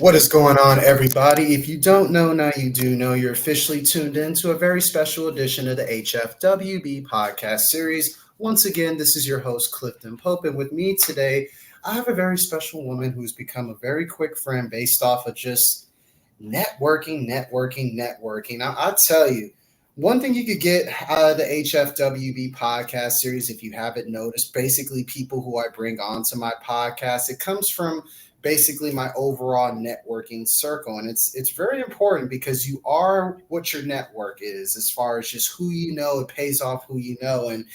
What is going on, everybody? If you don't know, now you do know. You're officially tuned in to a very special edition of the HFWB Podcast Series. Once again, this is your host, Clifton Pope, and with me today, I have a very special woman who's become a very quick friend based off of just networking. I'll tell you, one thing you could get out of the HFWB Podcast Series, if you haven't noticed, basically people who I bring onto my podcast, it comes from basically my overall networking circle. And it's very important because you are what your network is as far as just who you know. It pays off who you know. And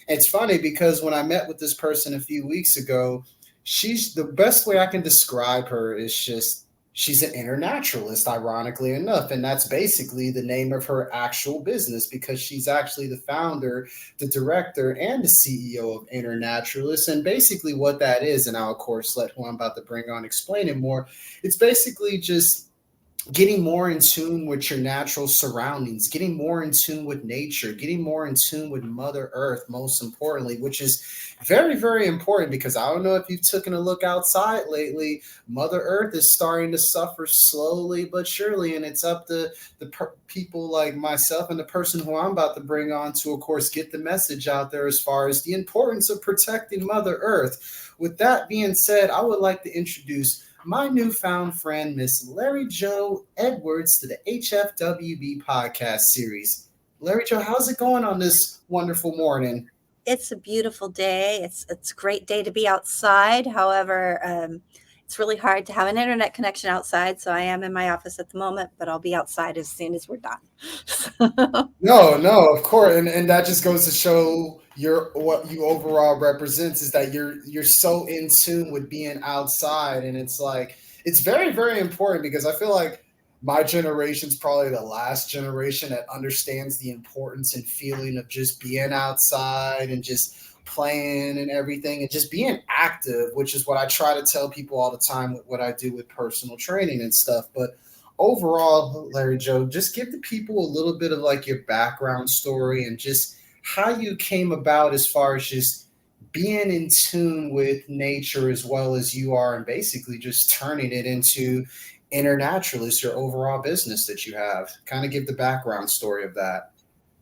it's funny because when I met with this person a few weeks ago, she's the best way I can describe her is just she's an inner naturalist, ironically enough. And that's basically the name of her actual business because she's actually the founder, the director, and the CEO of Inner Naturalist. And basically what that is, and I'll of course let who I'm about to bring on explain it more, it's basically just getting more in tune with your natural surroundings, getting more in tune with nature, getting more in tune with Mother Earth, most importantly, which is very, very important because I don't know if you've taken a look outside lately. Mother Earth is starting to suffer slowly but surely, and it's up to people like myself and the person who I'm about to bring on to, of course, get the message out there as far as the importance of protecting Mother Earth. With that being said, I would like to introduce my newfound friend, Miss Lari Jo W to the HFWB Podcast Series. Lari Jo, how's it going on this wonderful morning? It's a beautiful day. It's a great day to be outside. However, it's really hard to have an internet connection outside. So I am in my office at the moment, but I'll be outside as soon as we're done. No, of course, and that just goes to show what you overall represents is that you're so in tune with being outside, and it's like it's very, very important because I feel like my generation's probably the last generation that understands the importance and feeling of just being outside and just playing and everything and just being active, which is what I try to tell people all the time with what I do with personal training and stuff. But overall, Lari Jo, just give the people a little bit of like your background story and just how you came about as far as just being in tune with nature as well as you are and basically just turning it into Inner Naturalist, your overall business that you have. Kind of give the background story of that.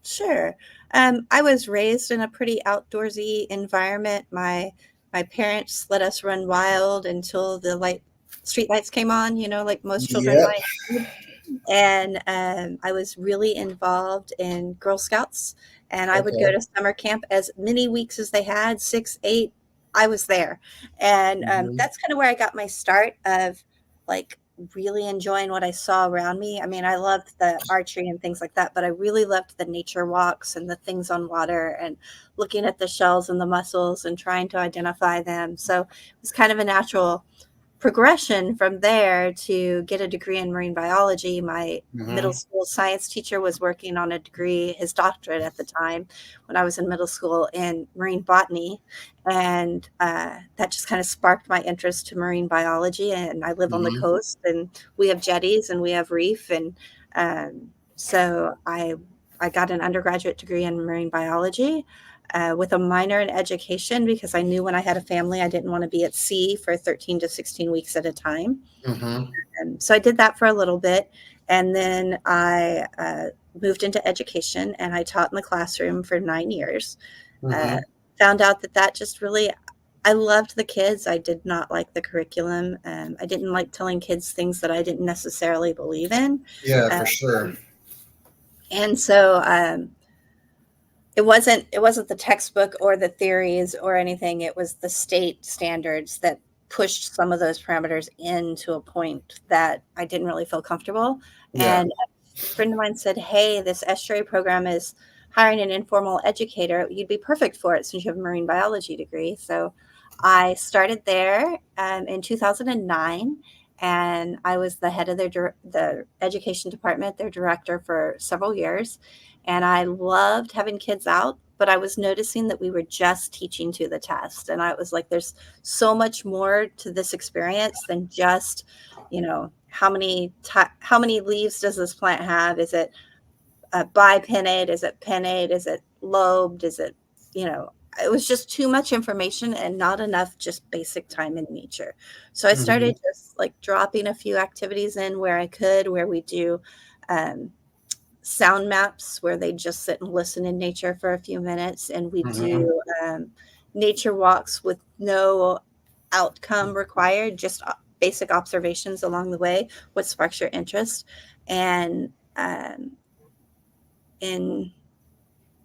Sure. I was raised in a pretty outdoorsy environment. My parents let us run wild until the street lights came on, like most children Yep. might. And I was really involved in Girl Scouts, and I would go to summer camp as many weeks as they had, 6, 8. I was there, and that's kind of where I got my start of like really enjoying what I saw around me. I mean, I loved the archery and things like that, but I really loved the nature walks and the things on water and looking at the shells and the mussels and trying to identify them. So it was kind of a natural progression from there to get a degree in marine biology. My middle school science teacher was working on a degree, his doctorate at the time, when I was in middle school in marine botany. And that just kind of sparked my interest to marine biology. And I live on the coast and we have jetties and we have reef. And so I got an undergraduate degree in marine biology. With a minor in education because I knew when I had a family, I didn't want to be at sea for 13 to 16 weeks at a time. So I did that for a little bit. And then I moved into education and I taught in the classroom for 9 years. Found out that just really, I loved the kids. I did not like the curriculum. I didn't like telling kids things that I didn't necessarily believe in. Yeah, for sure. And so it wasn't the textbook or the theories or anything. It was the state standards that pushed some of those parameters into a point that I didn't really feel comfortable. Yeah. And a friend of mine said, hey, this estuary program is hiring an informal educator. You'd be perfect for it since you have a marine biology degree. So I started there in 2009. And I was the head of the education department, their director for several years. And I loved having kids out, but I was noticing that we were just teaching to the test. And I was like, there's so much more to this experience than just, how many leaves does this plant have? Is it bipinnate? Is it pinnate? Is it lobed? Is it, it was just too much information and not enough just basic time in nature. So I started just like dropping a few activities in where I could, where we do sound maps where they just sit and listen in nature for a few minutes. And we do nature walks with no outcome required, just basic observations along the way, what sparks your interest. And in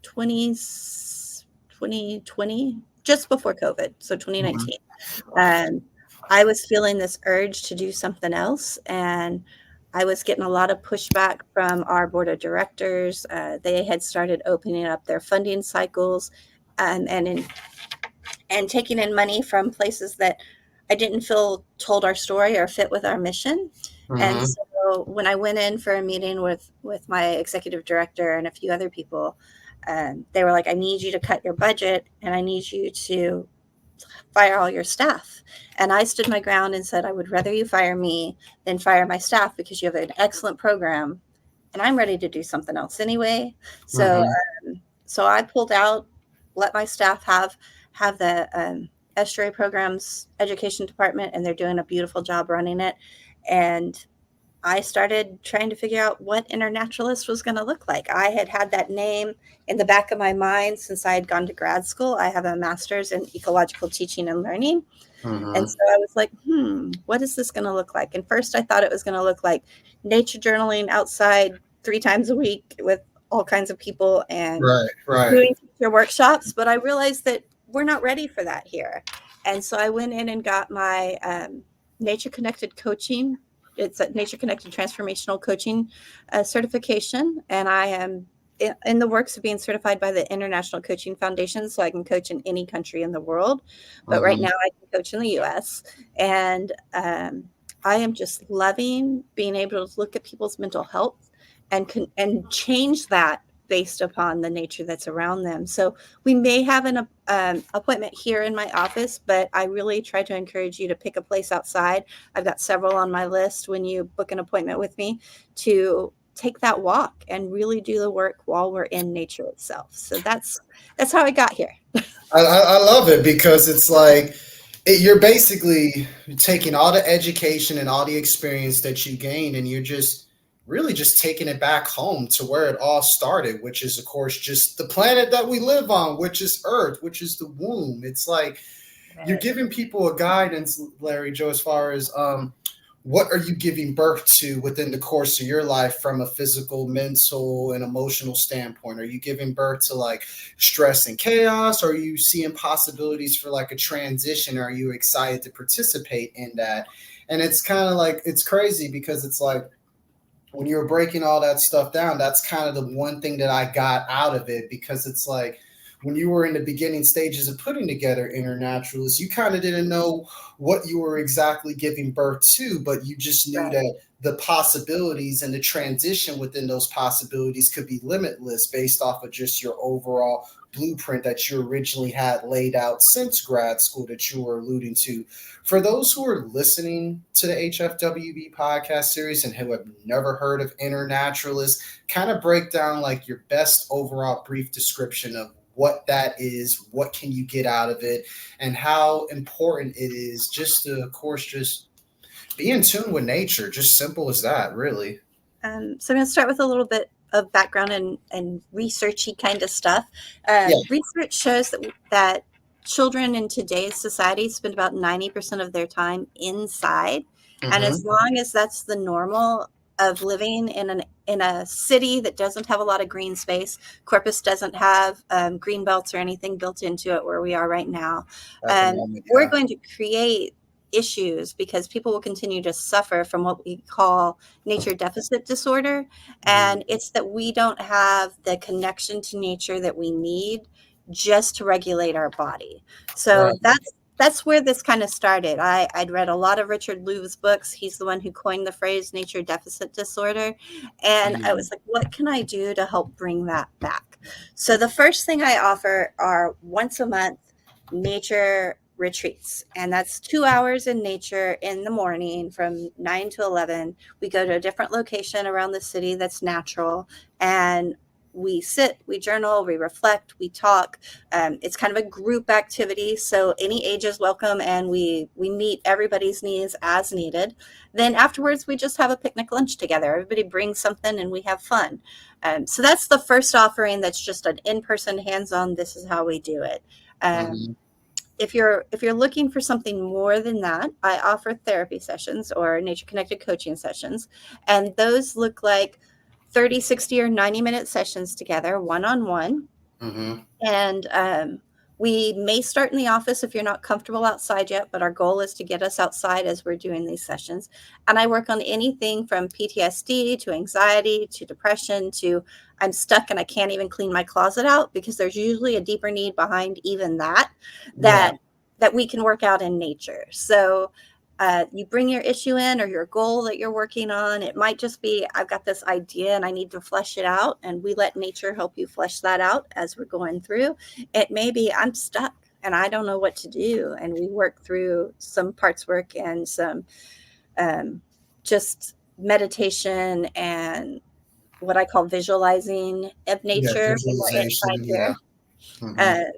2020, just before COVID, so 2019, I was feeling this urge to do something else. And I was getting a lot of pushback from our board of directors. They had started opening up their funding cycles and taking in money from places that I didn't feel told our story or fit with our mission. And so when I went in for a meeting with my executive director and a few other people, they were like, I need you to cut your budget and I need you to fire all your staff. And I stood my ground and said, I would rather you fire me than fire my staff, because you have an excellent program and I'm ready to do something else anyway. So, so I pulled out, let my staff have the estuary programs education department, and they're doing a beautiful job running it. And I started trying to figure out what Inner Naturalist was going to look like. I had that name in the back of my mind since I had gone to grad school. I have a master's in ecological teaching and learning. And so I was like, what is this going to look like? And first I thought it was going to look like nature journaling outside 3 times a week with all kinds of people and doing teacher workshops. But I realized that we're not ready for that here. And so I went in and got my nature connected coaching. It's a nature connected transformational coaching certification. And I am in the works of being certified by the International Coaching Foundation, so I can coach in any country in the world. But right now I can coach in the US. And I am just loving being able to look at people's mental health and change that based upon the nature that's around them. So we may have an appointment here in my office, but I really try to encourage you to pick a place outside. I've got several on my list when you book an appointment with me, to take that walk and really do the work while we're in nature itself. So that's how I got here. I love it, because it's like you're basically taking all the education and all the experience that you gained, and you're just really just taking it back home to where it all started, which is, of course, just the planet that we live on, which is Earth, which is the womb. It's like you're giving people a guidance, Lari Jo, as far as what are you giving birth to within the course of your life from a physical, mental, and emotional standpoint? Are you giving birth to like stress and chaos? Are you seeing possibilities for like a transition? Are you excited to participate in that? And it's kind of like, it's crazy, because it's like, when you were breaking all that stuff down, that's kind of the one thing that I got out of it, because it's like, when you were in the beginning stages of putting together Inner Naturalist, you kind of didn't know what you were exactly giving birth to, but you just knew that the possibilities and the transition within those possibilities could be limitless based off of just your overall blueprint that you originally had laid out since grad school that you were alluding to. For those who are listening to the HFWB podcast series and who have never heard of Inner Naturalist, kind of break down like your best overall brief description of what that is, what can you get out of it, and how important it is just to, of course, just be in tune with nature. Just simple as that, really. So I'm going to start with a little bit of background and researchy kind of stuff. Research shows that children in today's society spend about 90% of their time inside. And as long as that's the normal of living in a city that doesn't have a lot of green space, Corpus doesn't have green belts or anything built into it where we are right now, we're going to create issues, because people will continue to suffer from what we call nature deficit disorder. And it's that we don't have the connection to nature that we need just to regulate our body. So that's where this kind of started. I'd read a lot of Richard Lou's books. He's the one who coined the phrase nature deficit disorder. And I was like, what can I do to help bring that back? So the first thing I offer are once a month nature retreats, and that's 2 hours in nature in the morning from 9 to 11. We go to a different location around the city that's natural, and we sit, we journal, we reflect, we talk. It's kind of a group activity, so any age is welcome, and we meet everybody's needs as needed. Then afterwards, we just have a picnic lunch together. Everybody brings something, and we have fun. So that's the first offering. That's just an in-person, hands-on. This is how we do it. Um, Mm-hmm. if you're looking for something more than that, I offer therapy sessions or nature connected coaching sessions, and those look like 30, 60, or 90-minute sessions together, one-on-one. Mm-hmm. And we may start in the office if you're not comfortable outside yet, but our goal is to get us outside as we're doing these sessions. And I work on anything from PTSD to anxiety to depression to I'm stuck and I can't even clean my closet out, because there's usually a deeper need behind even that Yeah. that we can work out in nature. So you bring your issue in or your goal that you're working on. It might just be, I've got this idea and I need to flesh it out. And we let nature help you flesh that out as we're going through. It may be, I'm stuck and I don't know what to do. And we work through some parts work and some just meditation and what I call visualizing of Yeah. nature when we're Visualization. inside Yeah. here. Mm-hmm. Uh,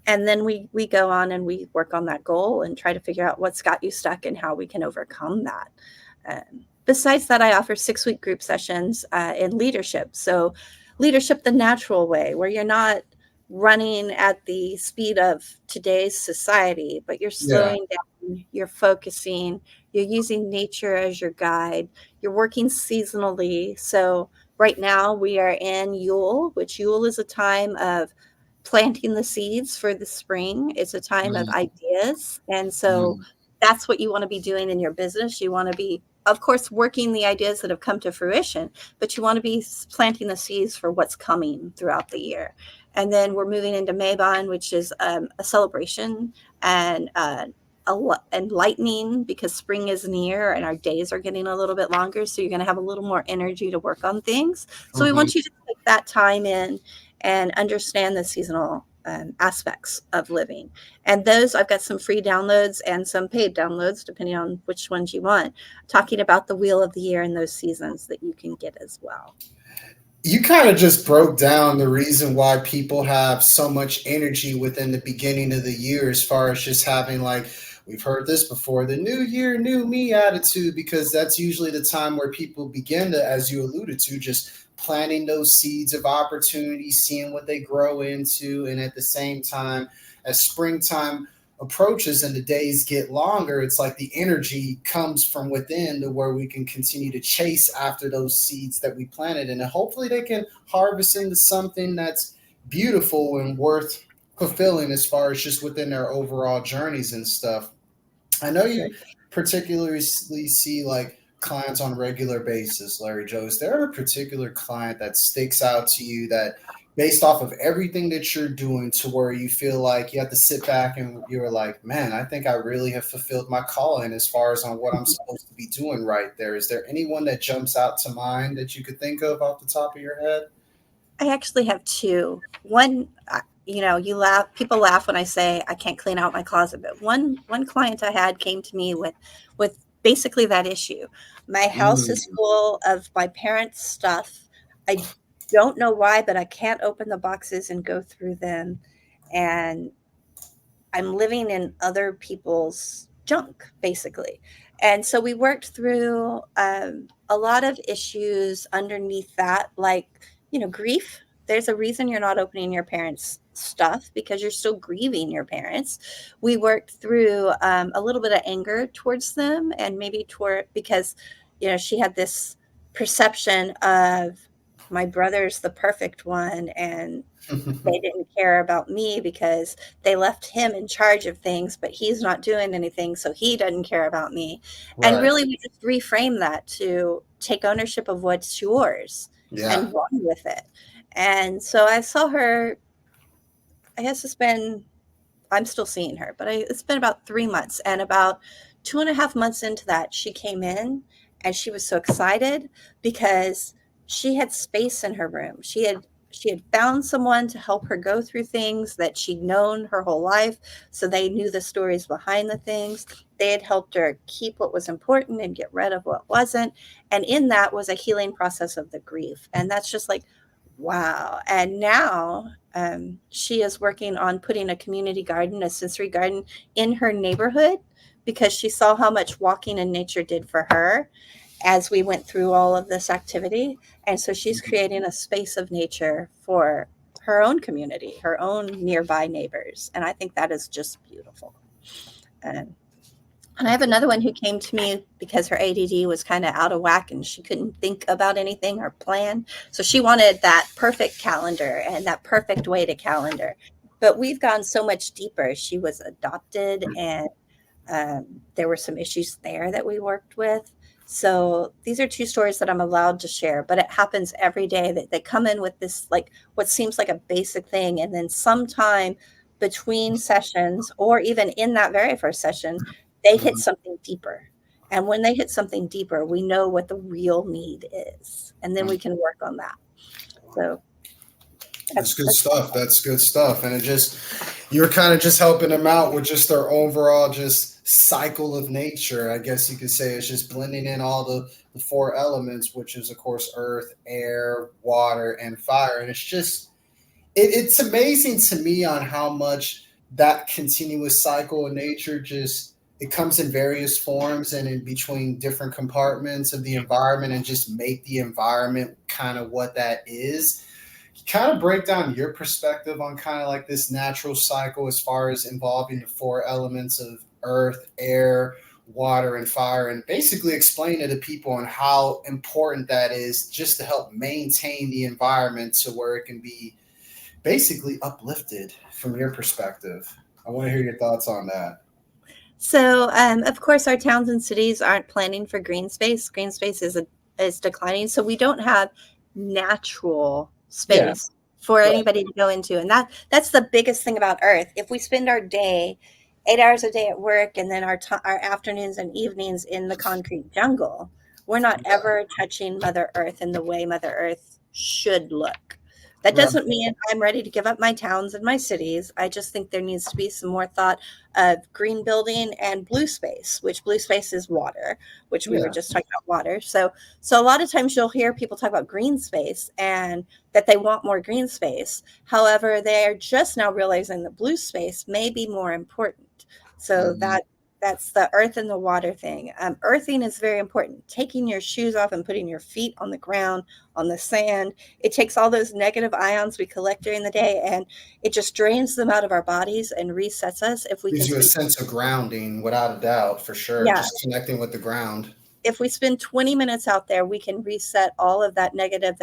and then we go on and we work on that goal and try to figure out what's got you stuck and how we can overcome that. Besides that, I offer 6-week group sessions in leadership. So leadership the natural way, where you're not running at the speed of today's society, but you're Yeah. slowing down, you're focusing, you're using nature as your guide, you're working seasonally. So right now we are in Yule, which Yule is a time of planting the seeds for the spring. It's a time of Mm-hmm. ideas. And so that's what you want to be doing in your business. You want to be, of course, working the ideas that have come to fruition, but you want to be planting the seeds for what's coming throughout the year. And then we're moving into Mabon, which is a celebration and enlightening, because spring is near and our days are getting a little bit longer. So you're going to have a little more energy to work on things. So we Mm-hmm. want you to take that time in and understand the seasonal aspects of living. And those, I've got some free downloads and some paid downloads, depending on which ones you want, talking about the wheel of the year and those seasons that you can get as well. You kind of just broke down the reason why people have so much energy within the beginning of the year, as far as just having, like, we've heard this before, the new year, new me attitude, because that's usually the time where people begin to, as you alluded to, just planting those seeds of opportunity, seeing what they grow into. And at the same time, as springtime approaches and the days get longer, it's like the energy comes from within to where we can continue to chase after those seeds that we planted, and hopefully they can harvest into something that's beautiful and worth fulfilling as far as just within their overall journeys and stuff. I know you particularly see like clients on a regular basis, Larry Joe. Is there a particular client that sticks out to you that, based off of everything that you're doing, to where you feel like you have to sit back and you're like, man, I think I really have fulfilled my calling as far as on what I'm supposed to be doing right there? Is there anyone that jumps out to mind that you could think of off the top of your head? I actually have two. One, you laugh. People laugh when I say I can't clean out my closet. But one client I had came to me with basically that issue. My house is Mm, full of my parents' stuff. I don't know why, but I can't open the boxes and go through them. And I'm living in other people's junk, basically. And so we worked through a lot of issues underneath that, like, grief. There's a reason you're not opening your parents' stuff, because you're still grieving your parents. We worked through a little bit of anger towards them, and maybe because, she had this perception of my brother's the perfect one, and they didn't care about me because they left him in charge of things, but he's not doing anything, so he doesn't care about me. And right. really, we just reframe that to take ownership of what's yours Yeah. and run with it. And so I saw her, I guess I'm still seeing her, but it's been about 3 months. And about 2.5 months into that, she came in and she was so excited because she had space in her room. She had found someone to help her go through things that she'd known her whole life. So they knew the stories behind the things. They had helped her keep what was important and get rid of what wasn't. And in that was a healing process of the grief. And that's just like, Wow. And now she is working on putting a community garden, a sensory garden in her neighborhood because she saw how much walking in nature did for her as we went through all of this activity. And so she's creating a space of nature for her own community, her own nearby neighbors. And I think that is just beautiful. Um, and I have another one who came to me because her ADD was kind of out of whack and she couldn't think about anything or plan. So she wanted that perfect calendar and that perfect way to calendar. But we've gone so much deeper. She was adopted and there were some issues there that we worked with. So these are two stories that I'm allowed to share, but it happens every day that they come in with this, like what seems like a basic thing. And then sometime between sessions or even in that very first session, they hit something deeper. And when they hit something deeper, we know what the real need is. And then we can work on that. So that's good stuff. That's good stuff. And you're kind of just helping them out with just their overall just cycle of nature. I guess you could say it's just blending in all the four elements, which is, of course, earth, air, water, and fire. And it's amazing to me on how much that continuous cycle of nature it comes in various forms and in between different compartments of the environment and just make the environment kind of what that is. Kind of break down your perspective on kind of like this natural cycle as far as involving the four elements of earth, air, water, and fire, and basically explain it to people on how important that is just to help maintain the environment to where it can be basically uplifted from your perspective. I want to hear your thoughts on that. So, of course, our towns and cities aren't planning for green space. Green space is declining, so we don't have natural space for anybody to go into, and that's the biggest thing about Earth. If we spend our day 8 hours a day at work and then our afternoons and evenings in the concrete jungle, we're not ever touching Mother Earth in the way Mother Earth should look. That doesn't mean I'm ready to give up my towns and my cities. I just think there needs to be some more thought of green building and blue space, which blue space is water, which we were just talking about water. So a lot of times you'll hear people talk about green space and that they want more green space. However, they're just now realizing that blue space may be more important. So that's the earth and the water thing. Earthing is very important. Taking your shoes off and putting your feet on the ground, on the sand. It takes all those negative ions we collect during the day and it just drains them out of our bodies and resets us. If we gives you a sense of grounding, without a doubt, for sure. Yeah. Just connecting with the ground. If we spend 20 minutes out there, we can reset all of that negative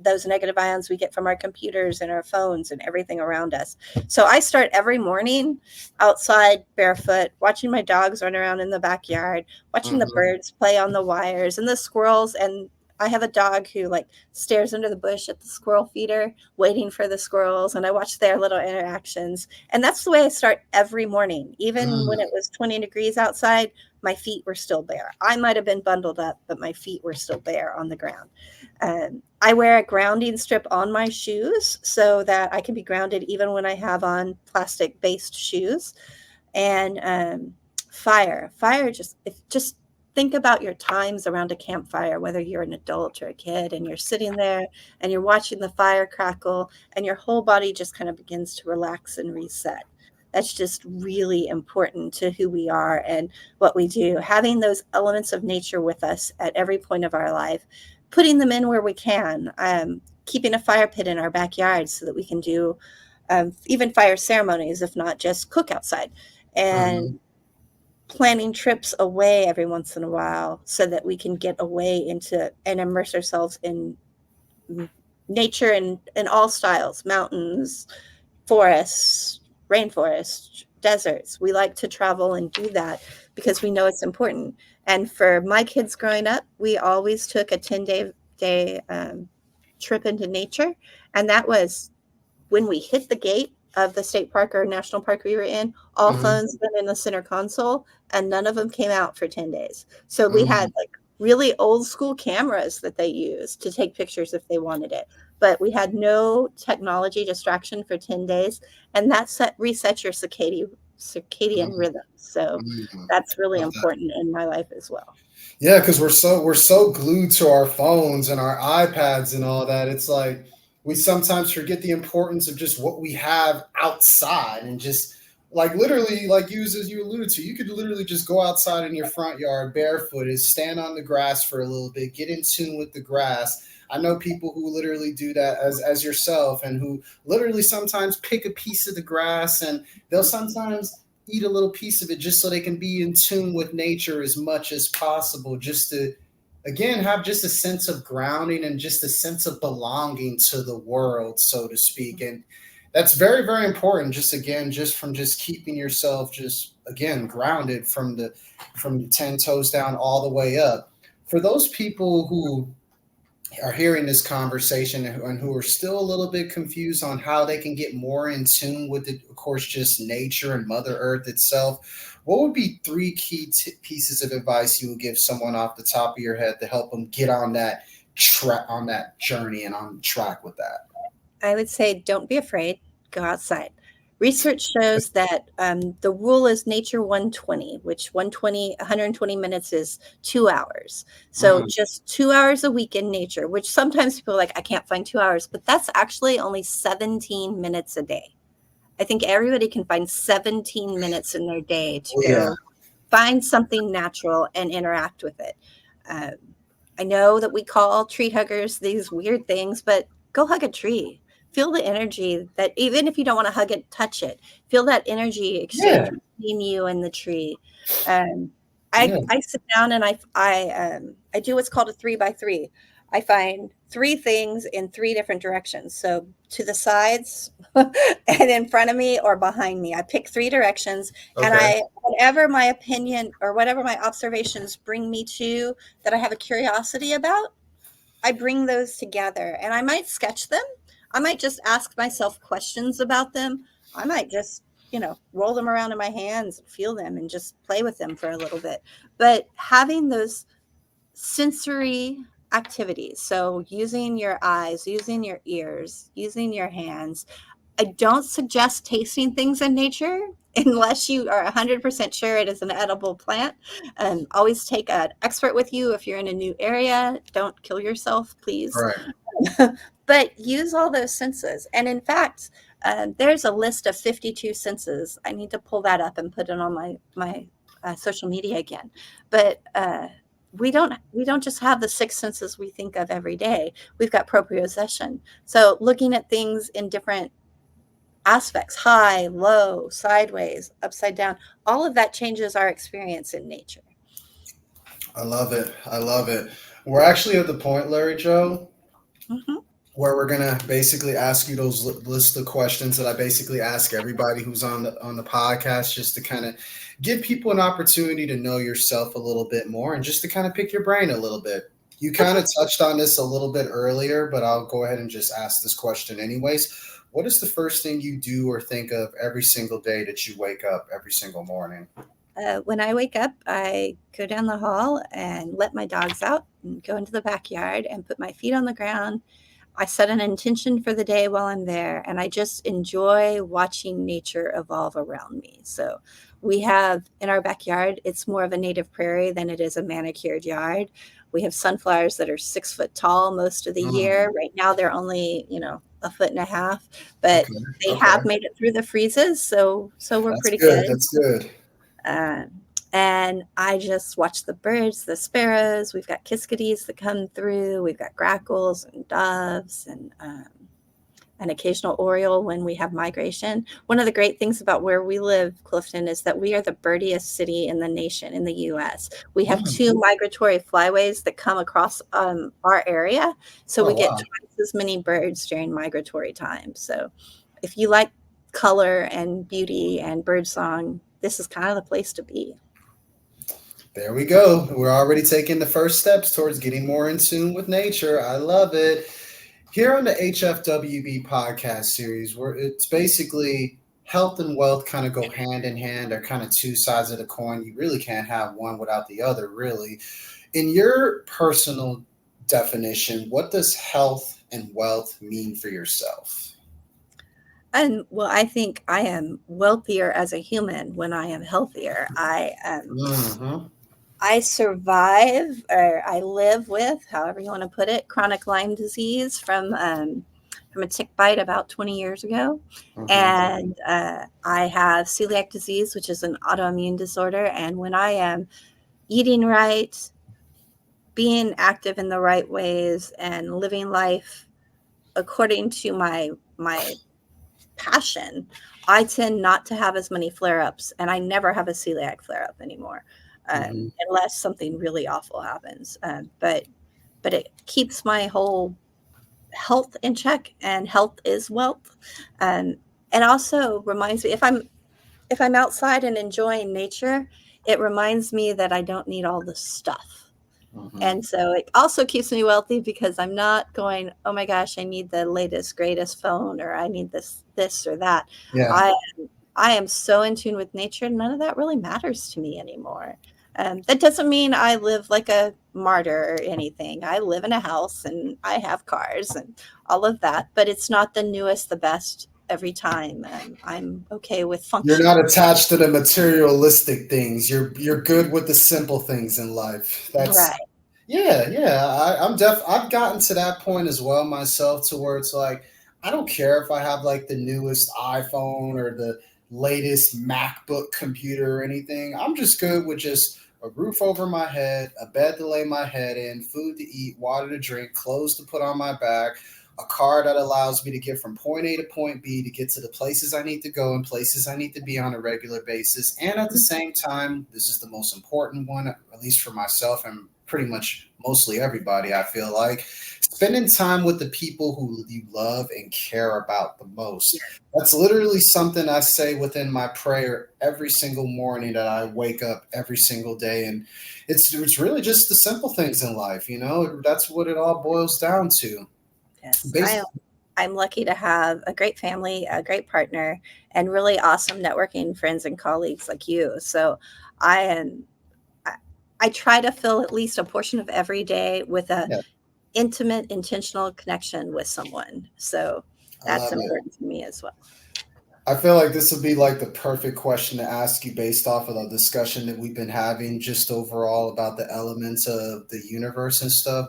those negative ions we get from our computers and our phones and everything around us. So I start every morning outside barefoot, watching my dogs run around in the backyard, watching the birds play on the wires and the squirrels. And I have a dog who stares into the bush at the squirrel feeder, waiting for the squirrels. And I watch their little interactions. And that's the way I start every morning. Even when it was 20 degrees outside, my feet were still bare. I might have been bundled up, but my feet were still bare on the ground. I wear a grounding strip on my shoes so that I can be grounded even when I have on plastic-based shoes. And fire, just think about your times around a campfire, whether you're an adult or a kid, and you're sitting there and you're watching the fire crackle and your whole body just kind of begins to relax and reset. That's just really important to who we are and what we do. Having those elements of nature with us at every point of our life, putting them in where we can, keeping a fire pit in our backyard so that we can do even fire ceremonies, if not just cook outside, and planning trips away every once in a while so that we can get away into and immerse ourselves in nature in all styles, mountains, forests, rainforests, deserts. We like to travel and do that because we know it's important. And for my kids growing up, we always took a 10-day trip into nature. And that was when we hit the gate of the state park or national park we were in, all phones went in the center console and none of them came out for 10 days. So we had really old school cameras that they used to take pictures if they wanted it. But we had no technology distraction for 10 days. And that resets your circadian rhythm. So that's really important in my life as well. Yeah, because we're so glued to our phones and our iPads and all that. It's like we sometimes forget the importance of just what we have outside, and just like literally, like you as you alluded to, you could literally just go outside in your front yard barefooted, stand on the grass for a little bit, get in tune with the grass. I know people who literally do that as yourself, and who literally sometimes pick a piece of the grass, and they'll sometimes eat a little piece of it just so they can be in tune with nature as much as possible, just to again have just a sense of grounding and just a sense of belonging to the world, so to speak. And that's very, very important, just again, just from just keeping yourself just again grounded from the 10 toes down all the way up. For those people who are hearing this conversation and who are still a little bit confused on how they can get more in tune with it, of course, just nature and Mother Earth itself, what would be three key pieces of advice you would give someone off the top of your head to help them get on that on that journey and on track with that? I would say don't be afraid. Go outside. Research shows that the rule is nature 120, which 120 minutes is 2 hours. So just 2 hours a week in nature, which sometimes people are like, I can't find 2 hours, but that's actually only 17 minutes a day. I think everybody can find 17 minutes in their day to go find something natural and interact with it. I know that we call tree huggers these weird things, but go hug a tree. Feel the energy that, even if you don't want to hug it, touch it. Feel that energy exchange between you and the tree. I sit down and I do what's called a 3x3. I find three things in three different directions. So to the sides and in front of me or behind me. I pick three directions, and whatever my opinion or whatever my observations bring me to that I have a curiosity about, I bring those together, and I might sketch them. I might just ask myself questions about them. I might just, roll them around in my hands, feel them, and just play with them for a little bit. But having those sensory activities, so using your eyes, using your ears, using your hands. I don't suggest tasting things in nature unless you are 100% sure it is an edible plant. Always take an expert with you if you're in a new area. Don't kill yourself, please. Right. But use all those senses. And in fact, there's a list of 52 senses. I need to pull that up and put it on my social media again. But we don't just have the six senses we think of every day. We've got proprioception. So looking at things in different aspects, high, low, sideways, upside down, all of that changes our experience in nature. I love it. I love it. We're actually at the point, Lari Jo, where we're gonna basically ask you those list of questions that I basically ask everybody who's on the podcast, just to kind of give people an opportunity to know yourself a little bit more, and just to kind of pick your brain a little bit. You kind of touched on this a little bit earlier, but I'll go ahead and just ask this question anyways. What is the first thing you do or think of every single day that you wake up every single morning? When I wake up, I go down the hall and let my dogs out and go into the backyard and put my feet on the ground. I set an intention for the day while I'm there, and I just enjoy watching nature evolve around me. So we have in our backyard, it's more of a native prairie than it is a manicured yard. We have sunflowers that are 6 foot tall most of the year. Right now, they're only, 1.5 feet, but they have made it through the freezes. So we're pretty good. That's good. And I just watch the birds, the sparrows. We've got kiskadees that come through. We've got grackles and doves and an occasional oriole when we have migration. One of the great things about where we live, Clifton, is that we are the birdiest city in the nation, in the U.S. We have 2 migratory flyways that come across our area. So we get twice as many birds during migratory time. So if you like color and beauty and birdsong, this is kind of the place to be. There we go. We're already taking the first steps towards getting more in tune with nature. I love it. Here on the HFWB Podcast Series, where it's basically health and wealth kind of go hand in hand. They're kind of two sides of the coin. You really can't have one without the other, really. In your personal definition, what does health and wealth mean for yourself? Well, I think I am wealthier as a human when I am healthier. I survive, or I live with, however you want to put it, chronic Lyme disease from from a tick bite about 20 years ago. Mm-hmm. And I have celiac disease, which is an autoimmune disorder. And when I am eating right, being active in the right ways, and living life according to my passion, I tend not to have as many flare-ups, and I never have a celiac flare-up anymore, unless something really awful happens. But it keeps my whole health in check, and health is wealth. And also reminds me, if I'm outside and enjoying nature, it reminds me that I don't need all the stuff. And so it also keeps me wealthy, because I'm not going, oh my gosh, I need the latest, greatest phone, or I need this or that. Yeah. I am so in tune with nature. None of that really matters to me anymore. That doesn't mean I live like a martyr or anything. I live in a house and I have cars and all of that, but it's not the newest, the best every time. I'm okay with function. You're not attached to the materialistic things. You're good with the simple things in life. That's right. Yeah. I've gotten to that point as well myself, to where it's like, I don't care if I have like the newest iPhone or the latest MacBook computer or anything. I'm just good with just a roof over my head, a bed to lay my head in, food to eat, water to drink, clothes to put on my back, a car that allows me to get from point A to point B, to get to the places I need to go and places I need to be on a regular basis. And at the same time, this is the most important one, at least for myself and pretty much mostly everybody, I feel like, spending time with the people who you love and care about the most. That's literally something I say within my prayer every single morning that I wake up every single day. And it's really just the simple things in life, you know. That's what it all boils down to. Yes, I'm lucky to have a great family, a great partner, and really awesome networking friends and colleagues like you. So I try to fill at least a portion of every day with a intimate, intentional connection with someone. So that's important to me as well. I feel like this would be like the perfect question to ask you, based off of the discussion that we've been having just overall about the elements of the universe and stuff.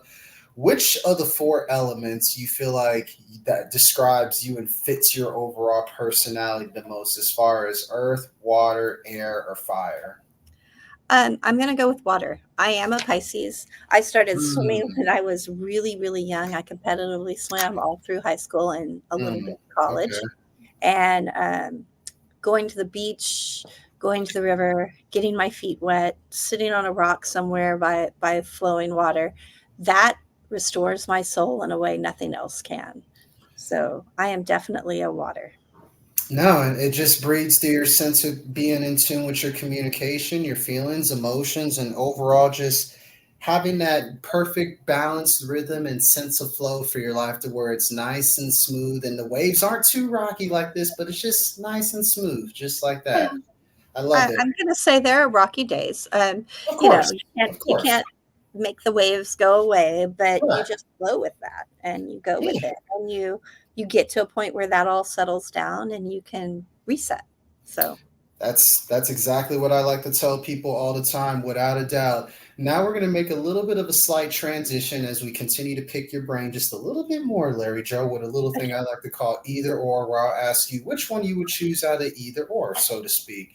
Which of the four elements you feel like that describes you and fits your overall personality the most, as far as earth, water, air, or fire? I'm going to go with water. I am a Pisces. I started swimming when I was really, really young. I competitively swam all through high school and a little bit of college. Okay. And going to the beach, going to the river, getting my feet wet, sitting on a rock somewhere by flowing water, that restores my soul in a way nothing else can. So I am definitely a water. No, it just breeds to your sense of being in tune with your communication, your feelings, emotions, and overall just having that perfect balanced rhythm and sense of flow for your life, to where it's nice and smooth and the waves aren't too rocky like this, but it's just nice and smooth, just like that. I love it. I'm going to say there are rocky days. Of course. You can't make the waves go away, but you just flow with that and you go with it, and you get to a point where that all settles down and you can reset. So that's exactly what I like to tell people all the time, without a doubt. Now we're going to make a little bit of a slight transition as we continue to pick your brain just a little bit more, Lari Jo, with a little thing I like to call either or, where I'll ask you which one you would choose out of either or, so to speak.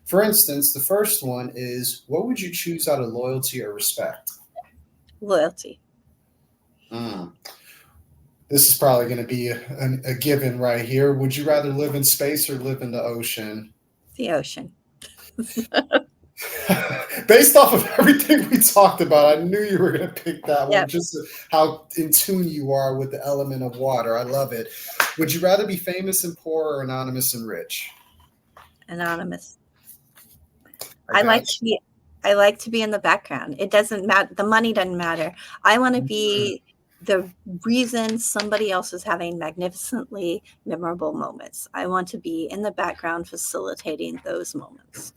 For instance, the first one is, what would you choose out of loyalty or respect? Loyalty. This is probably going to be a given right here. Would you rather live in space or live in the ocean? The ocean. Based off of everything we talked about, I knew you were going to pick that one, just how in tune you are with the element of water. I love it. Would you rather be famous and poor, or anonymous and rich? Anonymous. I like to be in the background. It doesn't matter. The money doesn't matter. I want to be the reason somebody else is having magnificently memorable moments. I want to be in the background facilitating those moments.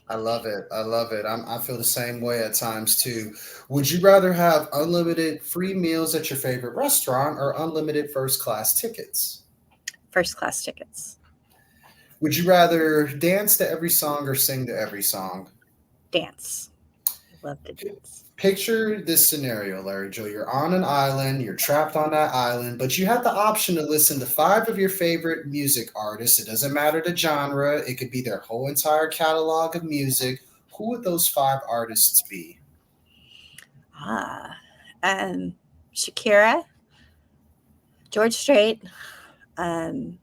I love it. I feel the same way at times too. Would you rather have unlimited free meals at your favorite restaurant, or unlimited first class tickets? First class tickets. Would you rather dance to every song or sing to every song? Dance. Love to dance. Picture this scenario, Larry Jo. You're on an island, you're trapped on that island, but you have the option to listen to 5 of your favorite music artists. It doesn't matter the genre, it could be their whole entire catalog of music. Who would those 5 artists be? Ah, Shakira, George Strait, um,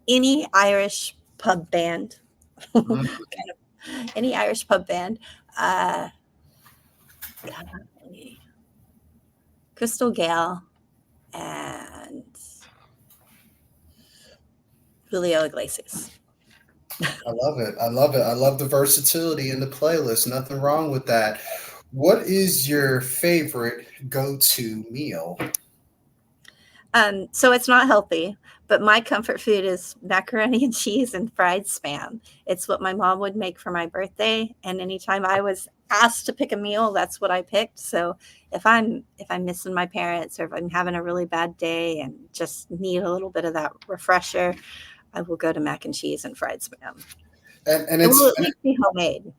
any Irish pub band, Mm, any Irish pub band, uh, Crystal Gale, and Julio Iglesias. I love it. I love it. I love the versatility in the playlist. Nothing wrong with that. What is your favorite go-to meal? So it's not healthy, but my comfort food is macaroni and cheese and fried spam. It's what my mom would make for my birthday, and anytime I was asked to pick a meal, that's what I picked. So if I'm missing my parents, or if I'm having a really bad day and just need a little bit of that refresher, I will go to mac and cheese and fried spam. And It it's will at least be homemade.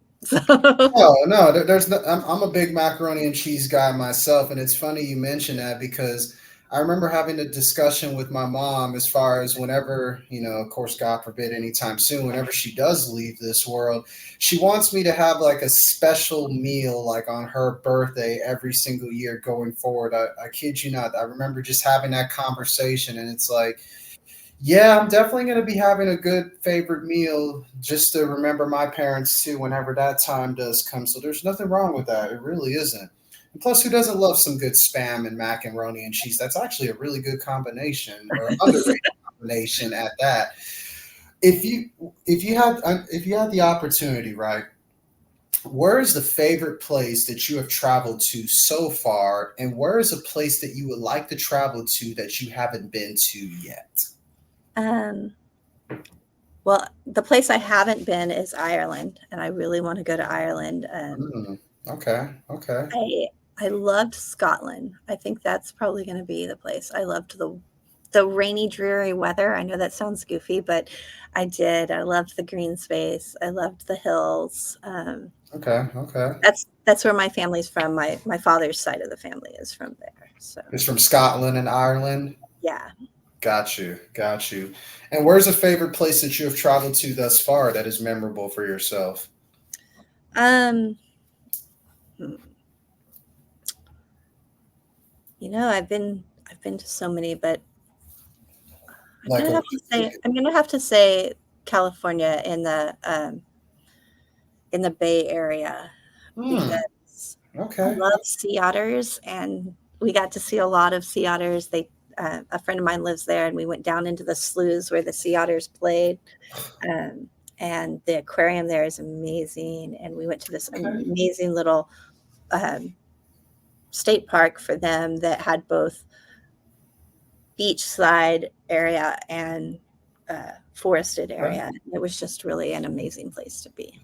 So no, there's no, I'm a big macaroni and cheese guy myself, and it's funny you mention that because I remember having a discussion with my mom as far as whenever, of course, God forbid, anytime soon, whenever she does leave this world, she wants me to have like a special meal like on her birthday every single year going forward. I kid you not. I remember just having that conversation, and it's like, yeah, I'm definitely going to be having a good favorite meal just to remember my parents too whenever that time does come. So there's nothing wrong with that. It really isn't. And plus, who doesn't love some good spam and macaroni and cheese? That's actually a really good combination, or underrated combination at that. If you if you had the opportunity, right? Where is the favorite place that you have traveled to so far, and where is a place that you would like to travel to that you haven't been to yet? um, well, the place I haven't been is Ireland, and I really want to go to Ireland. Mm, okay, okay. I loved Scotland. I think that's probably going to be the place. I loved the rainy, dreary weather. I know that sounds goofy, but I did. I loved the green space. I loved the hills. Okay, okay. That's where my family's from. My father's side of the family is from there. So It's from Scotland and Ireland. yeah. Got you, got you. And where's a favorite place that you have traveled to thus far that is memorable for yourself? Um, hmm, I've been to so many, but Like a I'm gonna have to say California in the Bay Area, hmm, because I okay. love sea otters, and we got to see a lot of sea otters. A friend of mine lives there, and we went down into the sloughs where the sea otters played. Um, and the aquarium there is amazing. And we went to this Okay. amazing little um, state park for them that had both beachside area and forested Okay. area. It was just really an amazing place to be.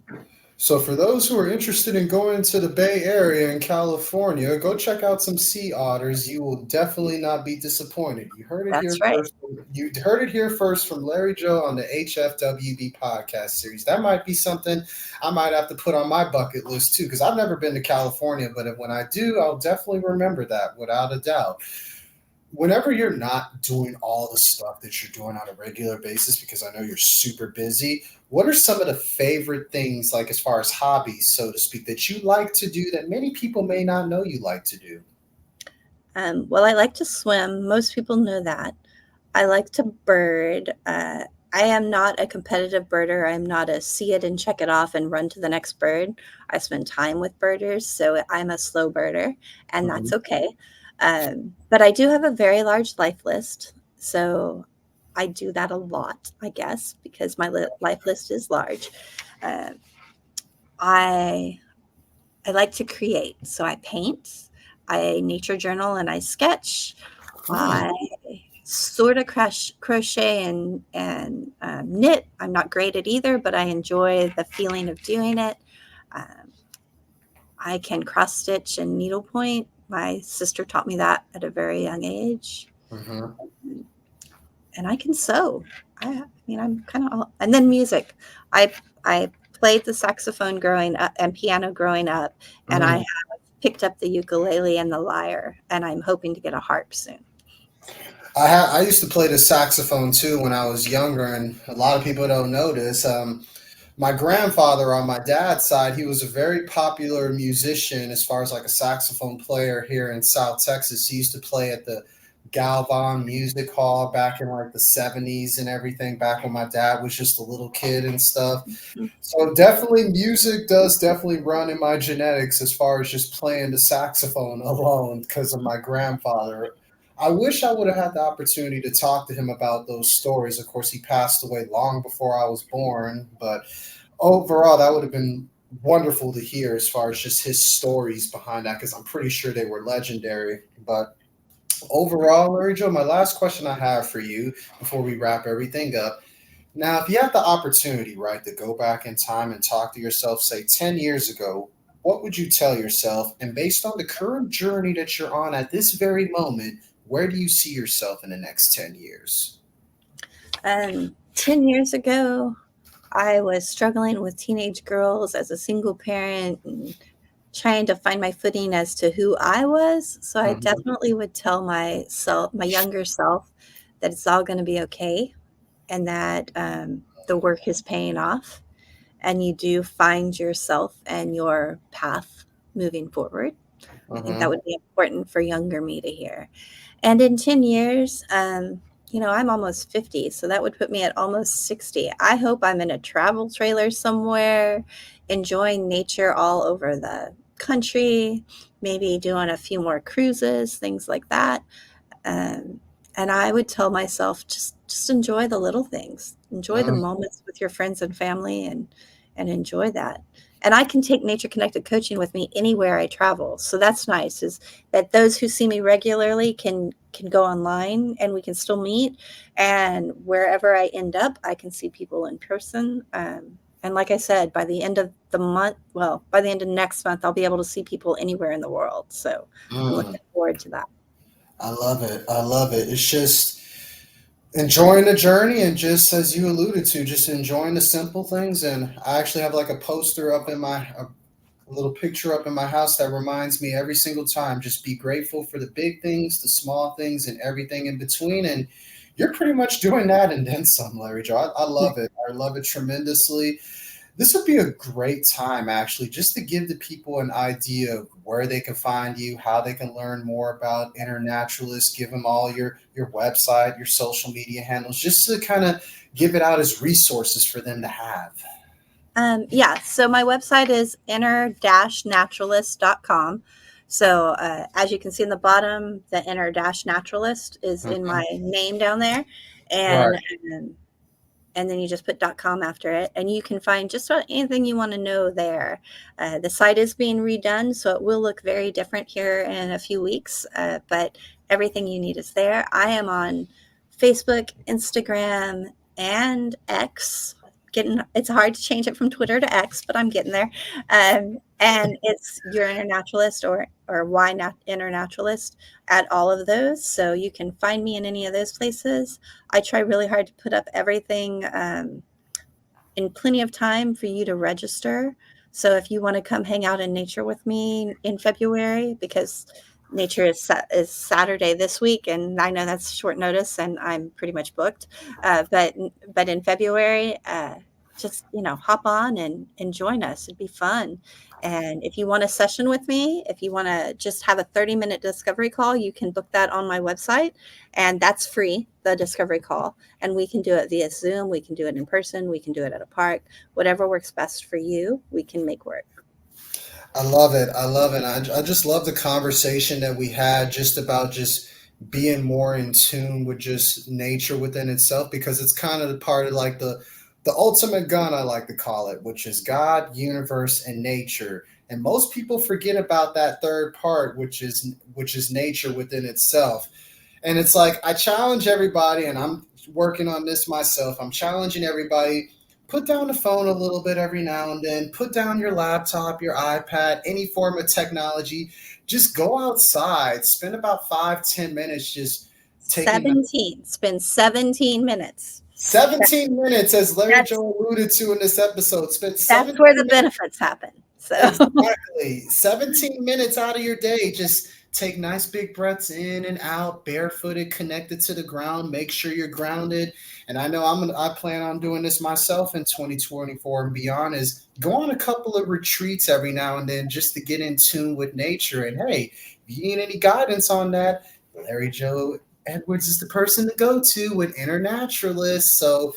So for those who are interested in going to the Bay Area in California, go check out some sea otters. You will definitely not be disappointed. You heard it here That's right. first. You heard it here first from Larry Jo on the HFWB Podcast Series. That might be something I might have to put on my bucket list too, because I've never been to California, but when I do, I'll definitely remember that without a doubt. Whenever you're not doing all the stuff that you're doing on a regular basis, because I know you're super busy, what are some of the favorite things, like as far as hobbies, so to speak, that you like to do that many people may not know you like to do? Well, I like to swim. Most people know that. I like to bird. I am not a competitive birder. I'm not a see it and check it off and run to the next bird. I spend time with birders, so I'm a slow birder, and Mhm. that's okay. But I do have a very large life list, so I do that a lot, I guess, because my life list is large. Uh, I I like to create, so I paint, I nature journal, and I sketch. Mm, I sort of crochet and knit. I'm not great at either, but I enjoy the feeling of doing it. Um, I can cross stitch and needlepoint. My sister taught me that at a very young age, mhm. and I can sew. I mean, I'm kind of all, and then music. I played the saxophone growing up and piano growing up, and I have picked up the ukulele and the lyre, and I'm hoping to get a harp soon. I used to play the saxophone too when I was younger, and a lot of people don't know this. My grandfather on my dad's side, he was a very popular musician as far as like a saxophone player here in South Texas. He used to play at the Galvon Music Hall back in like the 70s and everything, back when my dad was just a little kid and stuff. So definitely music does definitely run in my genetics as far as just playing the saxophone alone because of my grandfather. I wish I would have had the opportunity to talk to him about those stories. Of course, he passed away long before I was born, but overall, that would have been wonderful to hear as far as just his stories behind that, because I'm pretty sure they were legendary. But overall, Lari Jo, my last question I have for you before we wrap everything up. Now, if you had the opportunity, right, to go back in time and talk to yourself, say 10 years ago, what would you tell yourself? And based on the current journey that you're on at this very moment, where do you see yourself in the next 10 years? 10 years ago, I was struggling with teenage girls as a single parent and trying to find my footing as to who I was. So I definitely would tell my younger self, that it's all going to be okay, and that the work is paying off, and you do find yourself and your path moving forward. I think that would be important for younger me to hear. And in 10 years, I'm almost 50, so that would put me at almost 60. I hope I'm in a travel trailer somewhere, enjoying nature all over the country, maybe doing a few more cruises, things like that. And I would tell myself, just enjoy the little things, enjoy the moments with your friends and family, and enjoy that. And I can take nature connected coaching with me anywhere I travel. So that's nice, is that those who see me regularly can go online and we can still meet. And wherever I end up, I can see people in person. And like I said, by the end of the month, by the end of next month, I'll be able to see people anywhere in the world. So I'm looking forward to that. I love it. I love it. It's just enjoying the journey, and just as you alluded to, just enjoying the simple things. And I actually have like a poster up in a little picture up in my house that reminds me every single time, just be grateful for the big things, the small things, and everything in between. And you're pretty much doing that and then some, Lari Jo. I love it. I love it tremendously. This would be a great time, actually, just to give the people an idea of where they can find you, how they can learn more about Inner Naturalist, give them all your website, your social media handles, just to kind of give it out as resources for them to have. So my website is inner-naturalist.com. So as you can see in the bottom, the inner-naturalist is in my name down there. And and then you just put .com after it, and you can find just about anything you want to know there. The site is being redone, so it will look very different here in a few weeks, but everything you need is there. I am on Facebook, Instagram, and X. It's hard to change it from Twitter to X, but I'm getting there. And it's Your Inner Naturalist or Why Not Inner Naturalist at all of those. So you can find me in any of those places. I try really hard to put up everything in plenty of time for you to register. So if you want to come hang out in nature with me in February, because nature is Saturday this week, and I know that's short notice and I'm pretty much booked, but in February, just hop on and join us. It'd be fun. And if you want a session with me, if you want to just have a 30-minute discovery call, you can book that on my website, and that's free, the discovery call. And we can do it via Zoom, we can do it in person, we can do it at a park, whatever works best for you, we can make work. I love it. I love it. I just love the conversation that we had just about just being more in tune with just nature within itself, because it's kind of the part of like the ultimate gun, I like to call it, which is God, universe, and nature. And most people forget about that third part, which is nature within itself. And it's like, I challenge everybody, and I'm working on this myself. I'm challenging everybody. Put down the phone a little bit every now and then. Put down your laptop, your iPad, any form of technology. Just go outside. Spend about 5-10 minutes just taking... Spend 17 minutes. 17 minutes, as Lari Jo alluded to in this episode. That's where the benefits happen. So exactly. 17 minutes out of your day. Just take nice big breaths in and out, barefooted, connected to the ground. Make sure you're grounded. And I know I plan on doing this myself in 2024 and beyond, is go on a couple of retreats every now and then just to get in tune with nature. And hey, if you need any guidance on that, Lari Jo Edwards is the person to go to with Inner Naturalist. So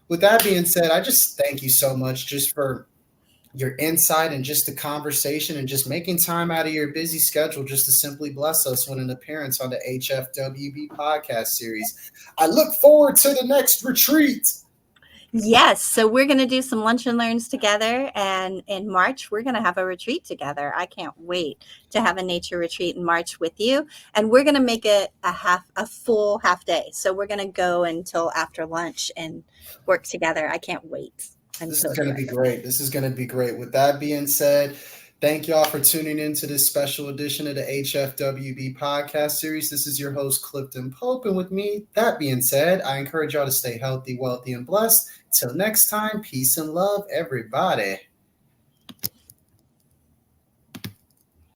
with that being said, I just thank you so much just for your insight and just the conversation and just making time out of your busy schedule just to simply bless us with an appearance on the HFWB Podcast Series. I look forward to the next retreat. Yes. So we're going to do some lunch and learns together. And in March, we're going to have a retreat together. I can't wait to have a nature retreat in March with you. And we're going to make it a full half day. So we're going to go until after lunch and work together. I can't wait. This is going to be great. This is going to be great. With that being said, thank y'all for tuning in to this special edition of the HFWB Podcast Series. This is your host, Clifton Pope. And with me, that being said, I encourage y'all to stay healthy, wealthy, and blessed. Till next time, peace and love, everybody.